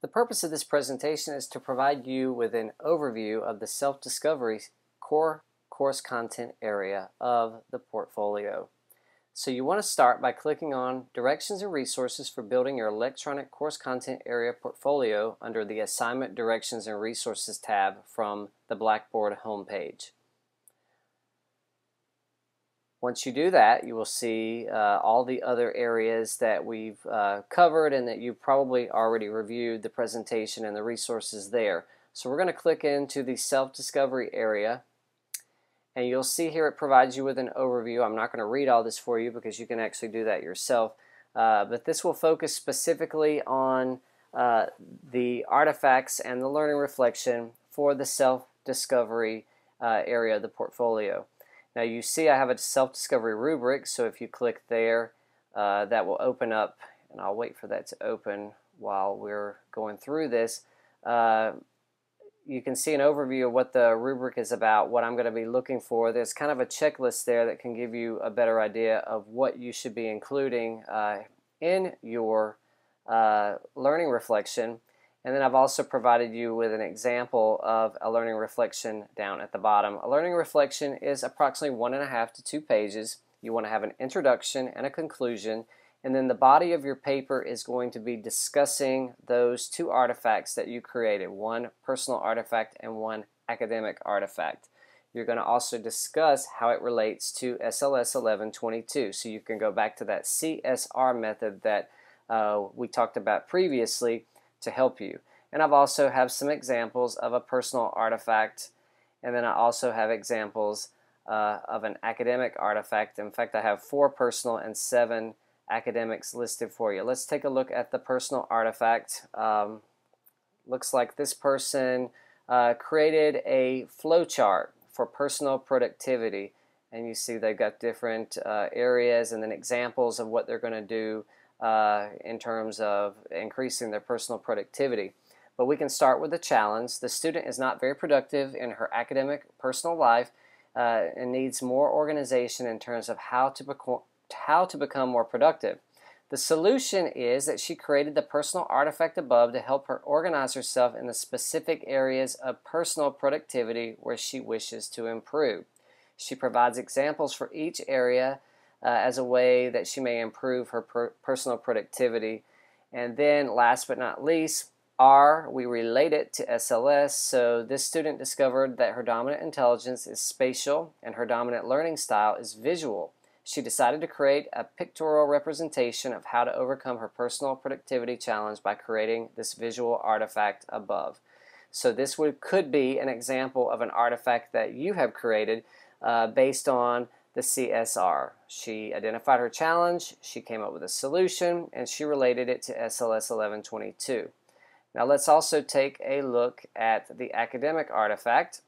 The purpose of this presentation is to provide you with an overview of the self-discovery core course content area of the portfolio. So you want to start by clicking on Directions and Resources for building your electronic course content area portfolio under the Assignment Directions and Resources tab from the Blackboard homepage. Once you do that, you will see all the other areas that we've covered and that you probably already reviewed the presentation and the resources there. So we're going to click into the self-discovery area, and you'll see here it provides you with an overview. I'm not going to read all this for you because you can actually do that yourself, but this will focus specifically on the artifacts and the learning reflection for the self-discovery area of the portfolio. Now you see I have a self-discovery rubric, so if you click there, that will open up, and I'll wait for that to open while we're going through this. You can see an overview of what the rubric is about, what I'm going to be looking for. There's kind of a checklist there that can give you a better idea of what you should be including in your learning reflection. And then I've also provided you with an example of a learning reflection down at the bottom. A learning reflection is approximately 1.5 to 2 pages. You want to have an introduction and a conclusion, and then the body of your paper is going to be discussing those two artifacts that you created, one personal artifact and one academic artifact. You're going to also discuss how it relates to SLS 1122, so you can go back to that CSR method that we talked about previously to help you. And I've also have some examples of a personal artifact, and then I also have examples of an academic artifact. In fact, I have 4 personal and 7 academics listed for you. Let's take a look at the personal artifact. Looks like this person created a flowchart for personal productivity, and you see they've got different areas and then examples of what they're going to do in terms of increasing their personal productivity. But we can start with a challenge. The student is not very productive in her academic personal life and needs more organization in terms of how to become more productive. The solution is that she created the personal artifact above to help her organize herself in the specific areas of personal productivity where she wishes to improve. She provides examples for each area as a way that she may improve her personal productivity. And then last but not least, R, we relate it to SLS. So this student discovered that her dominant intelligence is spatial and her dominant learning style is visual. She decided to create a pictorial representation of how to overcome her personal productivity challenge by creating this visual artifact above. So this could be an example of an artifact that you have created based on the CSR. She identified her challenge, she came up with a solution, and she related it to SLS 1122. Now let's also take a look at the academic artifact.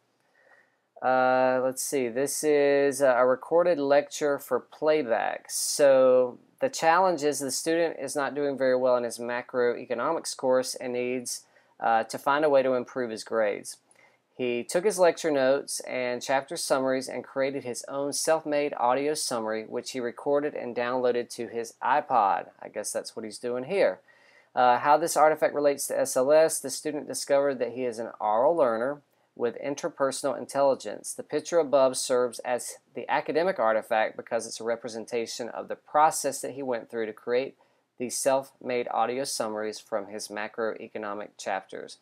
Let's see, this is a recorded lecture for playback. So the challenge is the student is not doing very well in his macroeconomics course and needs to find a way to improve his grades. He took his lecture notes and chapter summaries and created his own self-made audio summary, which he recorded and downloaded to his iPod. I guess that's what he's doing here. How this artifact relates to SLS, the student discovered that he is an oral learner with interpersonal intelligence. The picture above serves as the academic artifact because it's a representation of the process that he went through to create these self-made audio summaries from his macroeconomic chapters.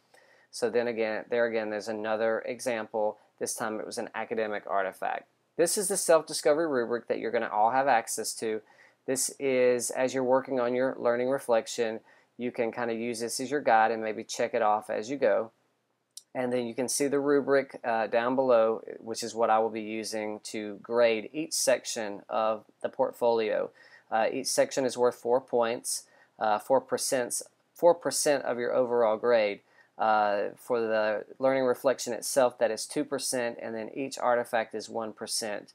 So then again, there's another example. This time it was an academic artifact. This is the self-discovery rubric that you're going to all have access to. This is, as you're working on your learning reflection, you can kind of use this as your guide and maybe check it off as you go. And then you can see the rubric down below, which is what I will be using to grade each section of the portfolio. Each section is worth 4 points, 4% of your overall grade. For the learning reflection itself, that is 2%, and then each artifact is 1%.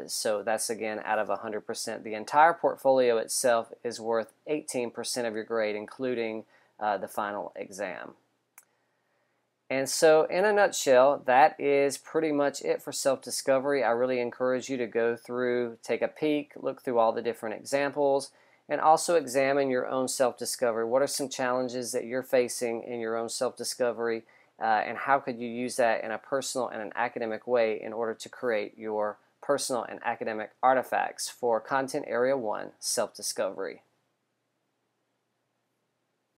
So that's again out of 100%. The entire portfolio itself is worth 18% of your grade, including the final exam. And so in a nutshell, that is pretty much it for self-discovery. I really encourage you to go through, take a peek, look through all the different examples, and also examine your own self-discovery. What are some challenges that you're facing in your own self-discovery, and how could you use that in a personal and an academic way in order to create your personal and academic artifacts for Content Area 1 Self-Discovery.